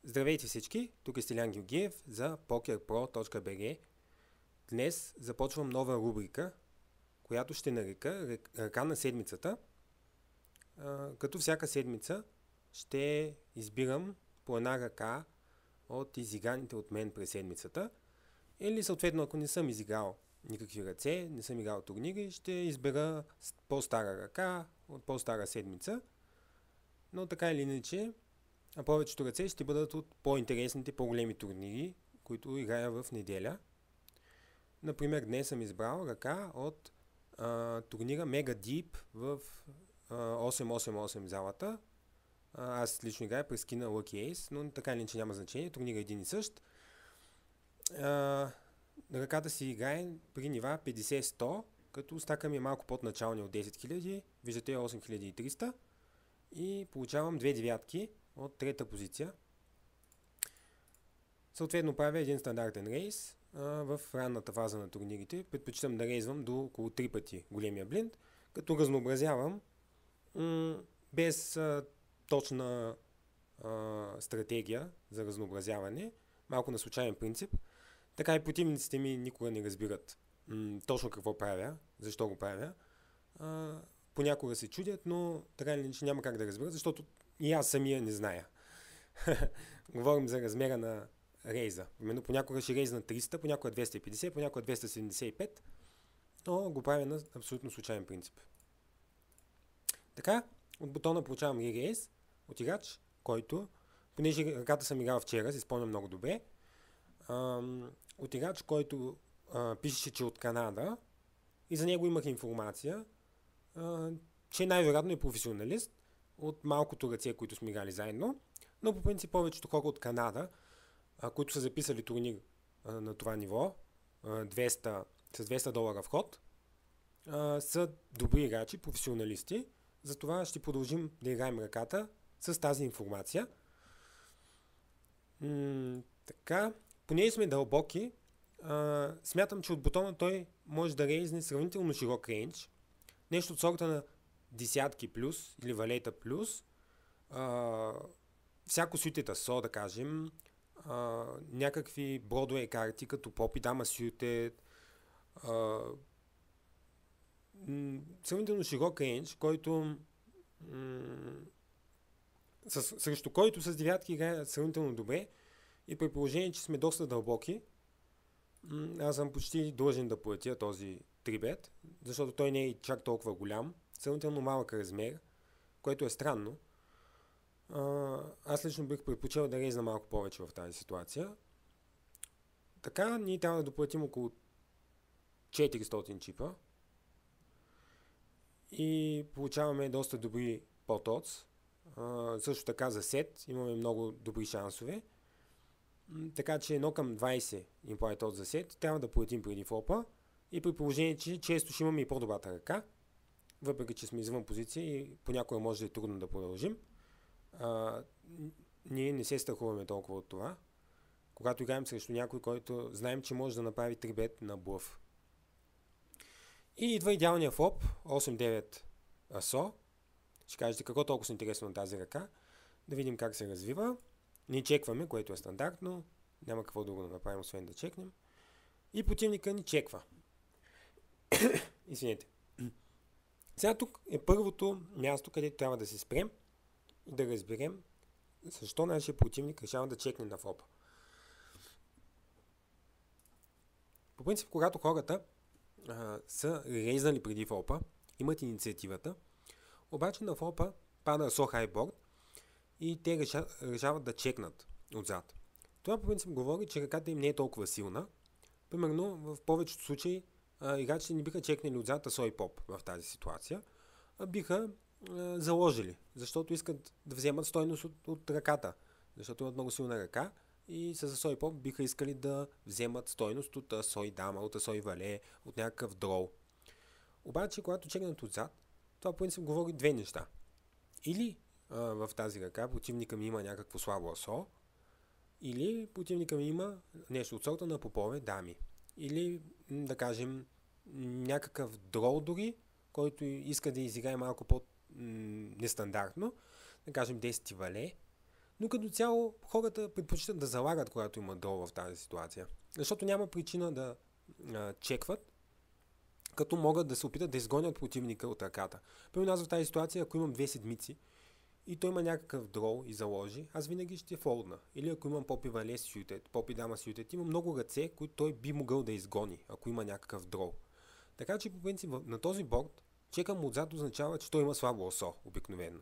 Здравейте всички, тук е Стилян Георгиев за pokerpro.bg. Днес започвам нова рубрика, която ще нарека ръка на седмицата. Като всяка седмица ще избирам по една ръка от изиграните от мен през седмицата. Или съответно, ако не съм изиграл никакви ръце, не съм играл турнири, ще избера по-стара ръка от по-стара седмица. Но така или иначе, а повечето ръце ще бъдат от по-интересните, по-големи турнири, които играя в неделя. Например, днес съм избрал ръка от турнира Mega Deep в 888 залата. Аз лично играя през скина Lucky Ace, но така или иначе няма значение, турнира е един и същ. Ръката си играе при нива 50-100, като стака ми е малко под началния от 10 000, виждате 8300 и получавам две девятки от трета позиция. Съответно правя един стандартен рейс в ранната фаза на турнирите. Предпочитам да рейзвам до около 3 пъти големия блинд, като разнообразявам без точна стратегия за разнообразяване, малко на случайен принцип. Така и противниците ми никога не разбират точно какво правя, защо го правя. Понякога се чудят, но така или иначе няма как да разберат, защото и аз самия не зная. Говорим за размера на рейза. Именно понякога ще рейза на 300, понякога 250, понякога 275, но го правя на абсолютно случайен принцип. Така, от бутона получавам ререйз от играч, който, понеже ръката съм играл вчера, си спомням много добре, от играч, който пишеше, че от Канада, и за него имах информация, че най-вероятно е професионалист от малкото ръце, които сме играли заедно, но по принцип повечето хора от Канада, които са записали турнир на това ниво, с $200 вход, са добри играчи, професионалисти. Затова ще продължим да играем ръката с тази информация. Така, понеже сме дълбоки, смятам, че от бутона той може да рейзне сравнително широк рейндж. Нещо от сорта на десятки плюс или валета плюс. Всяко сютета со, да кажем. Някакви бродове карти, като поп и дама сютет. Сравнително широк рейндж, който срещу който с девятки играе сравнително добре. И при положение, че сме доста дълбоки, аз съм почти длъжен да платя този 3-бет, защото той не е чак толкова голям, сравнително малък размер, което е странно. Аз лично бих предпочел да рейзна малко повече в тази ситуация. Така, ние трябва да доплатим около 400 чипа и получаваме доста добри pot-odds. Също така за сет имаме много добри шансове. Така че 1 към 20 implied odds за сет трябва да платим преди флопа и при положение, че често ще имаме и по-добрата ръка, въпреки че сме извън позиция и понякога може да е трудно да продължим. Ние не се страхуваме толкова от това, когато играем срещу някой, който знаем, че може да направи 3-бет на блъф. И идва идеалния флоп, 8-9 асо. Ще кажете какво толкова е интересно на тази ръка. Да видим как се развива. Ние чекваме, което е стандартно. Няма какво друго да направим, освен да чекнем. И противника ни чеква. Извинете. Сега тук е първото място, където трябва да се спрем и да разберем защо нашия противник решава да чекне на флопа. По принцип, когато хората са рейзнали преди флопа, имат инициативата, обаче на флопа пада со хайборд и те решават да чекнат отзад. Това по принцип говори, че ръката им не е толкова силна. Примерно в повечето случаи играчите не биха чекнали отзад асо и поп в тази ситуация, а биха заложили, защото искат да вземат стойност от ръката, защото имат много силна ръка и с асо и поп биха искали да вземат стойност от асо и дама, от асо и вале, от някакъв дроу. Обаче, когато чекнат отзад, това по принцип говори две неща. Или в тази ръка противника ми има някакво слабо асо, или противника ми има нещо от сорта на попове дами. Или, да кажем, някакъв дроу дори, който иска да изиграе малко по-нестандартно, да кажем 10 вале, Но като цяло хората предпочитат да залагат, когато има дрол в тази ситуация. Защото няма причина да чекват, като могат да се опитат да изгонят противника от ръката. Примерно аз в тази ситуация, ако имам 2 седмици и той има някакъв дрол и заложи, аз винаги ще фолдна. Или ако имам попи вале сютед, попи дама сютед, има много ръце, които той би могъл да изгони, ако има някакъв дрол. Така че по принцип на този борд чекам отзад означава, че той има слабо осо обикновено.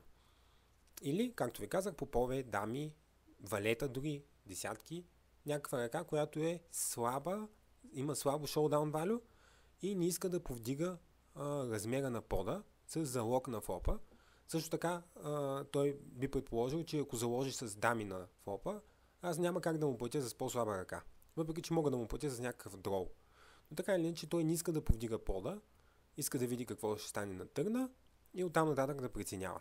Или, както ви казах, попове, дами, валета дори, десятки, някаква ръка, която е слаба, има слабо showdown value и не иска да повдига размера на пода с залог на флопа. Също така той би предположил, че ако заложи с дами на флопа, аз няма как да му платя с по-слаба ръка. Въпреки че мога да му платя с някакъв дрол. Но така или иначе той не иска да повдига пода, иска да види какво ще стане на търна и оттам нататък да преценява.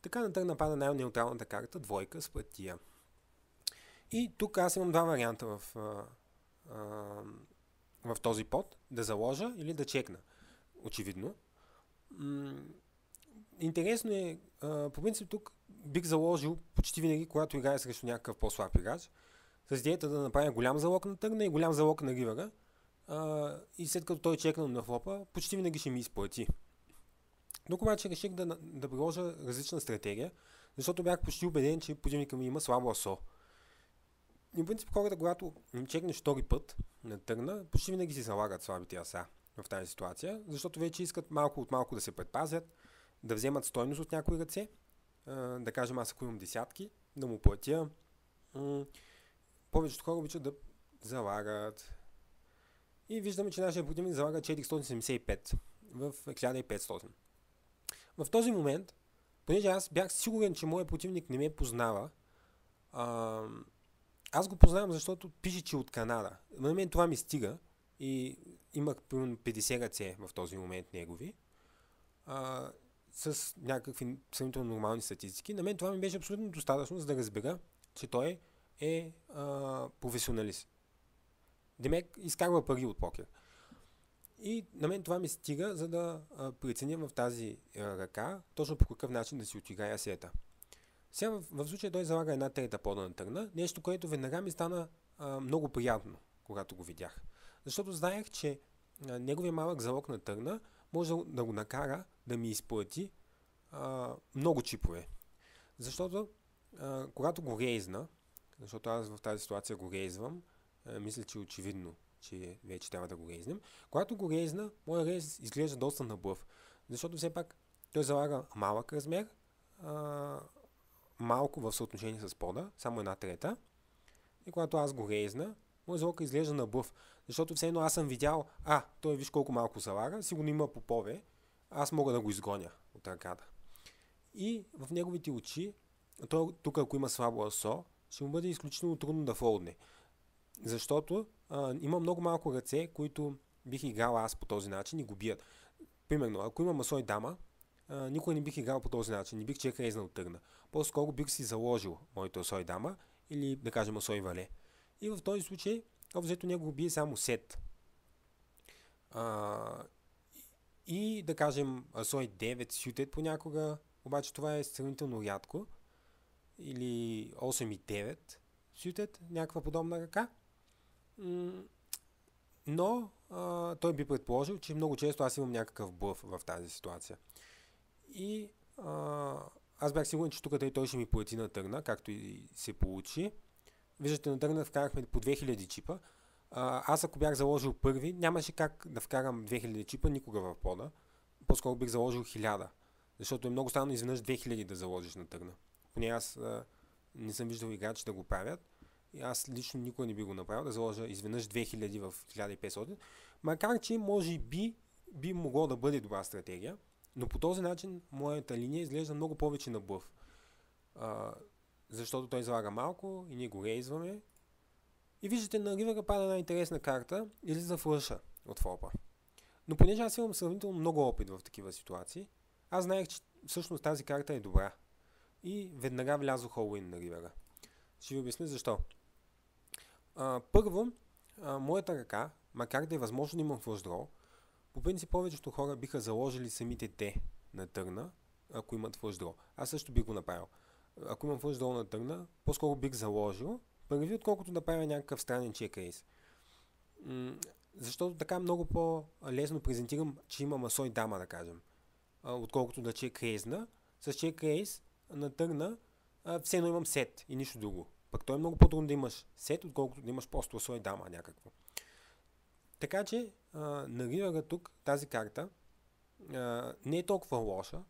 Така на търна пада най-неутралната карта, двойка с партия. И тук аз имам два варианта в този под, да заложа или да чекна. Очевидно. Интересно е, по принцип тук бих заложил почти винаги, когато играя срещу някакъв по-слаб играч, с идеята да направя голям залог на търна и голям залог на ривъра. И след като той чекна на флопа, почти винаги ще ми изплати. Тук обаче реших да приложа различна стратегия, защото бях почти убеден, че противника ми има слабо асо. И в принцип хората, когато им чекнеш втори път на търна, почти винаги си залагат слабите аса в тази ситуация, защото вече искат малко от малко да се предпазят, да вземат стойност от някои ръце, да кажем аз ако имам десятки, да му платя. Повечето хора обичат да залагат. И виждаме, че нашия противник залага 475 в 1500. В този момент, понеже аз бях сигурен, че моят противник не ме познава, аз го познавам, защото пише, че от Канада. На мен това ми стига и имах примерно 50 ръце в този момент негови, с някакви сравнително нормални статистики. На мен това ми беше абсолютно достатъчно, за да разбера, че той е професионалист. Демек изкарва пари от покер. И на мен това ми стига, за да преценя в тази ръка точно по какъв начин да си отиграя сета. Сега в случая той залага една трета пода на търна, нещо, което веднага ми стана много приятно, когато го видях. Защото знаех, че неговия малък залог на търна може да го накара да ми изплати много чипове. Защото когато го рейзна, защото аз в тази ситуация го рейзвам, мисля, че е очевидно, че вече трябва да го рейзнем. Когато го рейзна, моят рейз изглежда доста на блъф. Защото все пак той залага малък размер, малко в съотношение с пода, само една трета. И когато аз го рейзна, моят залог изглежда на блъф. Защото все едно аз съм видял, той виж колко малко залага, сигурно има попове, аз мога да го изгоня от ръката. И в неговите очи, той тук ако има слабо асо, ще му бъде изключително трудно да фолдне. Защото има много малко ръце, които бих играл аз по този начин и го бият. Примерно, ако имам асо и дама, никой не бих играл по този начин, не бих чек рейзнал търна. По-скоро бих си заложил моето асо и дама или да кажем асо и вале. И в този случай, обзето него бие само сет. И да кажем асо и 9 сютед понякога, обаче това е сравнително рядко. Или 8 и 9 сютед, някаква подобна ръка. Но той би предположил, че много често аз имам някакъв блъф в тази ситуация. И аз бях сигурен, че тук той ще ми плати на търна, както и се получи. Виждате, на търна вкарахме по 2000 чипа. Аз ако бях заложил първи, нямаше как да вкарам 2000 чипа никога в пода. По-скоро бих заложил 1000. Защото е много странно изведнъж 2000 да заложиш на търна. Поне аз не съм виждал играчи да го правят. И аз лично никога не би го направил, да заложа изведнъж 2000 в 1500. Макар че може би могло да бъде добра стратегия, но по този начин моята линия изглежда много повече на блъф. Защото той залага малко и ние го рейзваме. И виждате, на ривъра пада една интересна карта, излиза флъша от флопа. Но понеже аз имам сравнително много опит в такива ситуации, аз знаех, че всъщност тази карта е добра. И веднага влязох all-in на ривъра. Ще ви обясня защо. Първо, моята ръка, макар да е възможно да имам флъш дрол, по принцип повечето хора биха заложили самите те на търна, ако имат флъш дрол. Аз също бих го направил. ако имам флъш долу на търна, по-скоро бих заложил първи, отколкото да правя някакъв странен чек рейз. Защото така много по-лесно презентирам, че има масо и дама, да кажем. Отколкото да чек рейзна. С чек рейз на търна все едно имам сет и нищо друго. Пък той е много по-трудно да имаш сет, отколкото да имаш просто масо и дама някакво. Така че на ривъра тук тази карта не е толкова лоша,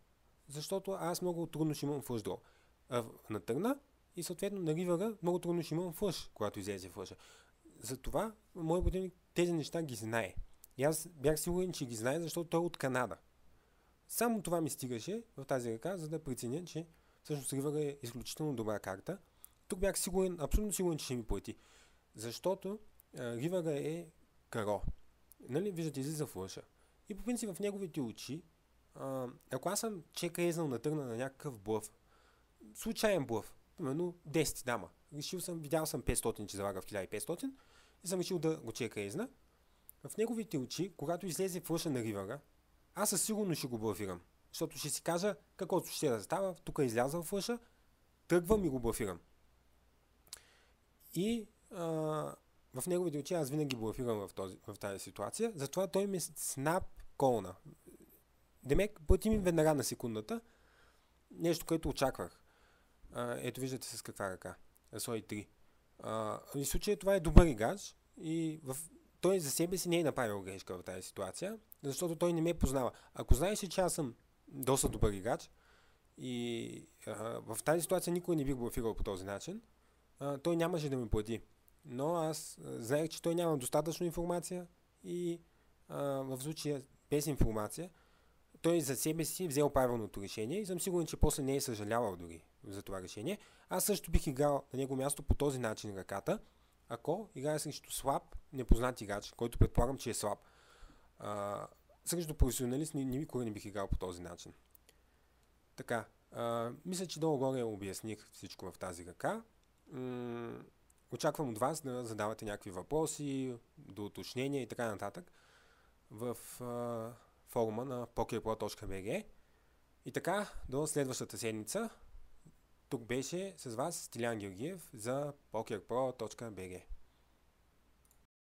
защото аз много трудно ще имам флъш дро на търна и съответно на ривъра много трудно ще имам флъш, когато излезе флъша. Затова моят противник тези неща ги знае. И аз бях сигурен, че ги знае, защото той е от Канада. Само това ми стигаше в тази ръка, за да преценя, че всъщност ривъра е изключително добра карта. Тук бях сигурен, абсолютно сигурен, че ще ми плати. Защото ривъра е каро. Нали, виждате, излиза флъша. И по принцип в неговите очи, ако аз съм чек рейзнал на търна на някакъв блъф, случайен блъф, примерно 10 дама, видял съм 500, че залага в 1500 и съм решил да го чек рейзна, в неговите очи, когато излезе флъша на ривъра, аз със сигурност ще го блъфирам, защото ще си кажа каквото ще да става, тук е излязъл флъша, тръгвам и го блъфирам. И в неговите очи аз винаги блъфирам в тази ситуация, затова той ми снап колна. Демек, плати ми веднага на секундата, нещо, което очаквах. Ето виждате с каква ръка. Слой 3. В случая това е добър играч и той за себе си не е направил грешка в тази ситуация, защото той не ме познава. Ако знаеше, че аз съм доста добър играч и в тази ситуация никой не бих блъфирал по този начин, той нямаше да ми плати. Но аз знаех, че той няма достатъчно информация и в случая без информация той за себе си взел правилното решение и съм сигурен, че после не е съжалявал дори за това решение. Аз също бих играл на него място по този начин ръката, ако играя срещу слаб, непознат играч, който предполагам, че е слаб. Срещу професионалист никога не бих играл по този начин. Така, мисля, че долу-горе обясних всичко в тази ръка. Очаквам от вас да задавате някакви въпроси, до уточнения и така нататък в форума на pokerpro.bg. И така, до следващата седмица. Тук беше с вас Стилян Георгиев за pokerpro.bg.